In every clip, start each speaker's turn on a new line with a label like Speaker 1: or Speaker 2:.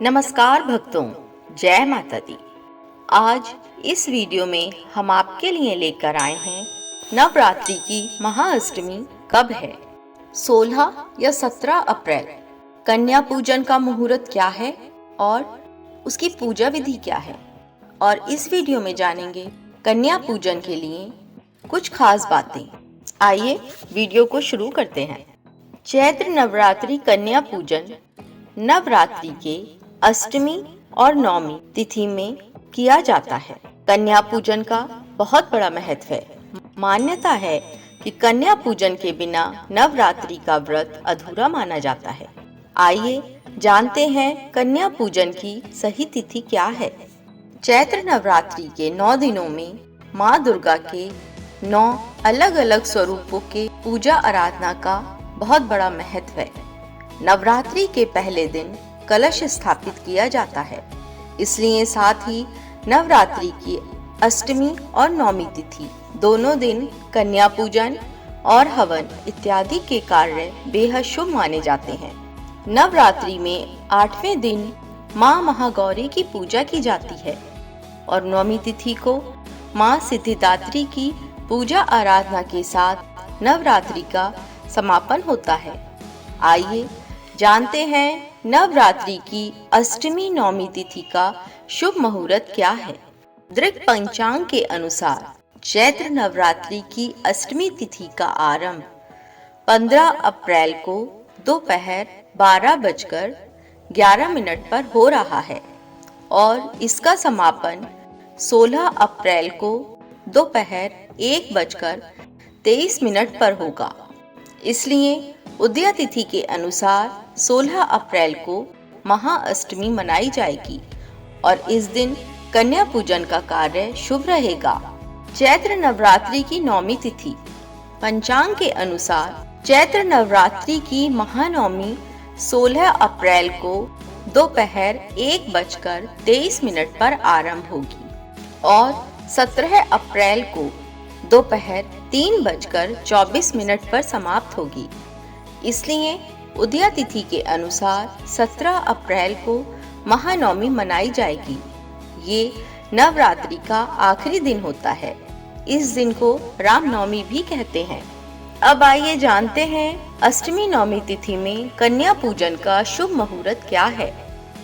Speaker 1: नमस्कार भक्तों, जय माता दी। आज इस वीडियो में हम आपके लिए लेकर आए हैं नवरात्रि की महाअष्टमी कब है। 16 या 17 अप्रैल। कन्या पूजन का मुहूर्त क्या है और उसकी पूजा विधि क्या है, और इस वीडियो में जानेंगे कन्या पूजन के लिए कुछ खास बातें। आइए वीडियो को शुरू करते हैं। चैत्र नवरात्रि कन्या पूजन नवरात्रि के अष्टमी और नवमी तिथि में किया जाता है। कन्या पूजन का बहुत बड़ा महत्व है। मान्यता है कि कन्या पूजन के बिना नवरात्रि का व्रत अधूरा माना जाता है। आइए जानते हैं कन्या पूजन की सही तिथि क्या है। चैत्र नवरात्रि के 9 दिनों में माँ दुर्गा के 9 अलग अलग स्वरूपों के पूजा आराधना का बहुत बड़ा महत्व है। नवरात्रि के पहले दिन कलश स्थापित किया जाता है, इसलिए साथ ही नवरात्रि की अष्टमी और नवमी तिथि दोनों दिन कन्या पूजन और हवन इत्यादि के कार्य बेहद शुभ माने जाते हैं। नवरात्रि में 8वें दिन माँ महागौरी की पूजा की जाती है और नवमी तिथि को माँ सिद्धिदात्री की पूजा आराधना के साथ नवरात्रि का समापन होता है। आइए जानते हैं नवरात्रि की अष्टमी नवमी तिथि का शुभ मुहूर्त क्या है। दृक पंचांग के अनुसार चैत्र नवरात्रि की अष्टमी तिथि का आरंभ 15 अप्रैल को दोपहर 12:11 पर हो रहा है और इसका समापन 16 अप्रैल को दोपहर 1:23 पर होगा। इसलिए उदया तिथि के अनुसार 16 अप्रैल को महाअष्टमी मनाई जाएगी और इस दिन कन्या पूजन का कार्य शुभ रहेगा। चैत्र नवरात्रि की नवमी तिथि। पंचांग के अनुसार चैत्र नवरात्रि की महानवमी 16 अप्रैल को दोपहर 1:23 पर आरंभ होगी और 17 अप्रैल को दोपहर 3:24 पर समाप्त होगी। इसलिए उदया तिथि के अनुसार 17 अप्रैल को महानवमी मनाई जाएगी। ये नवरात्रि का आखिरी दिन होता है। इस दिन को रामनवमी भी कहते हैं। अब आइए जानते हैं अष्टमी नवमी तिथि में कन्या पूजन का शुभ मुहूर्त क्या है।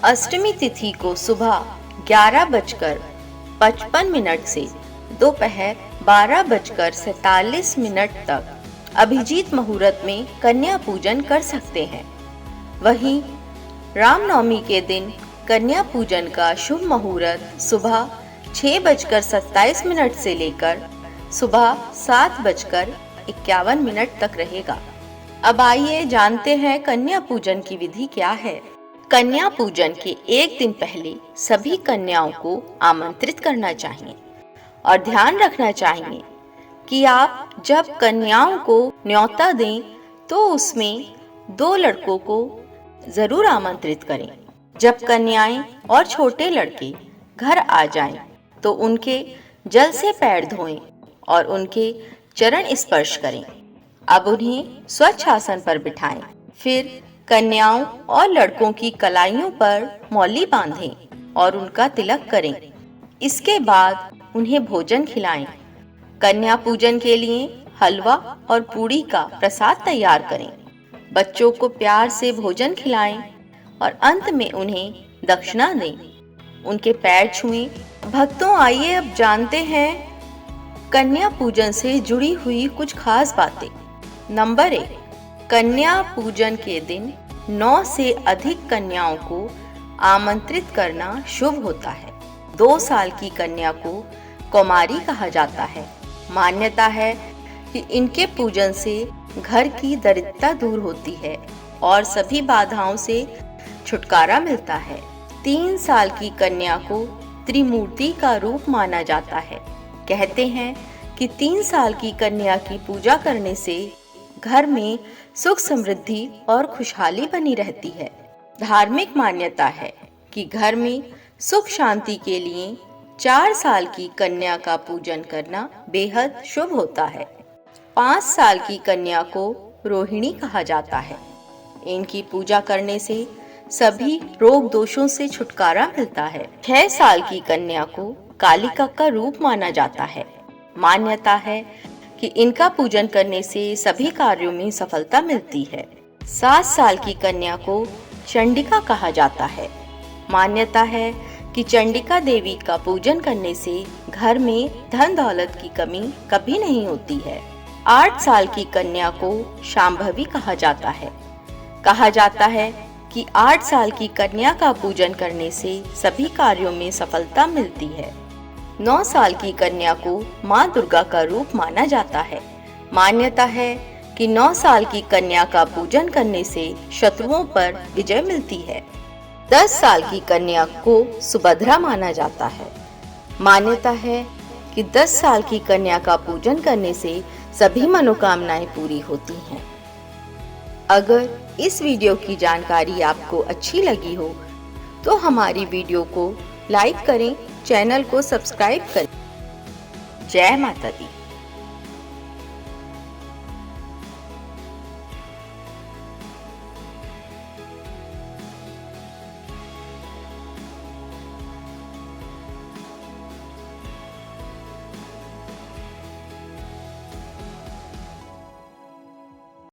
Speaker 1: अष्टमी तिथि को सुबह 11:55 से दोपहर 12:47 तक अभिजीत मुहूर्त में कन्या पूजन कर सकते हैं। वहीं रामनवमी के दिन कन्या पूजन का शुभ मुहूर्त सुबह 6:27 से लेकर सुबह 7:51 तक रहेगा। अब आइए जानते हैं कन्या पूजन की विधि क्या है। कन्या पूजन के एक दिन पहले सभी कन्याओं को आमंत्रित करना चाहिए और ध्यान रखना चाहिए कि आप जब कन्याओं को न्योता दें तो उसमें 2 लड़कों को जरूर आमंत्रित करें। जब कन्याएं और छोटे लड़के घर आ जाएं, तो उनके जल से पैर धोएं और उनके चरण स्पर्श करें। अब उन्हें स्वच्छ आसन पर बिठाएं। फिर कन्याओं और लड़कों की कलाइयों पर मौली बांधें और उनका तिलक करें। इसके बाद उन्हें भोजन खिलाएं। कन्या पूजन के लिए हलवा और पूड़ी का प्रसाद तैयार करें। बच्चों को प्यार से भोजन खिलाएं और अंत में उन्हें दक्षिणा दें। उनके पैर छुएं। भक्तों, आइए अब जानते हैं कन्या पूजन से जुड़ी हुई कुछ खास बातें। नंबर 1, कन्या पूजन के दिन 9 से अधिक कन्याओं को आमंत्रित करना शुभ होता है। 2 साल की कन्या को कौमारी कहा जाता है। मान्यता है कि इनके पूजन से घर की दरिद्रता दूर होती है और सभी बाधाओं से छुटकारा मिलता है। 3 साल की कन्या को त्रिमूर्ति का रूप माना जाता है। कहते हैं कि 3 साल की कन्या की पूजा करने से घर में सुख समृद्धि और खुशहाली बनी रहती है। धार्मिक मान्यता है कि घर में सुख शांति के लिए 4 साल की कन्या का पूजन करना बेहद शुभ होता है। 5 साल की कन्या को रोहिणी कहा जाता है। इनकी पूजा करने से सभी रोग दोषों से छुटकारा मिलता है। 6 साल की कन्या को कालिका का रूप माना जाता है। मान्यता है कि इनका पूजन करने से सभी कार्यों में सफलता मिलती है। 7 साल की कन्या को चंडिका कहा जाता है। मान्यता है कि चंडिका देवी का पूजन करने से घर में धन दौलत की कमी कभी नहीं होती है। 8 साल की कन्या को शांभवी कहा जाता है। कहा जाता है कि 8 साल की कन्या का पूजन करने से सभी कार्यों में सफलता मिलती है। 9 साल की कन्या को माँ दुर्गा का रूप माना जाता है। मान्यता है कि 9 साल की कन्या का पूजन करने से शत्रुओं पर विजय मिलती है। 10 साल की कन्या को सुभद्रा माना जाता है। मान्यता है कि 10 साल की कन्या का पूजन करने से सभी मनोकामनाएं पूरी होती हैं। अगर इस वीडियो की जानकारी आपको अच्छी लगी हो तो हमारी वीडियो को लाइक करें, चैनल को सब्सक्राइब करें। जय माता दी।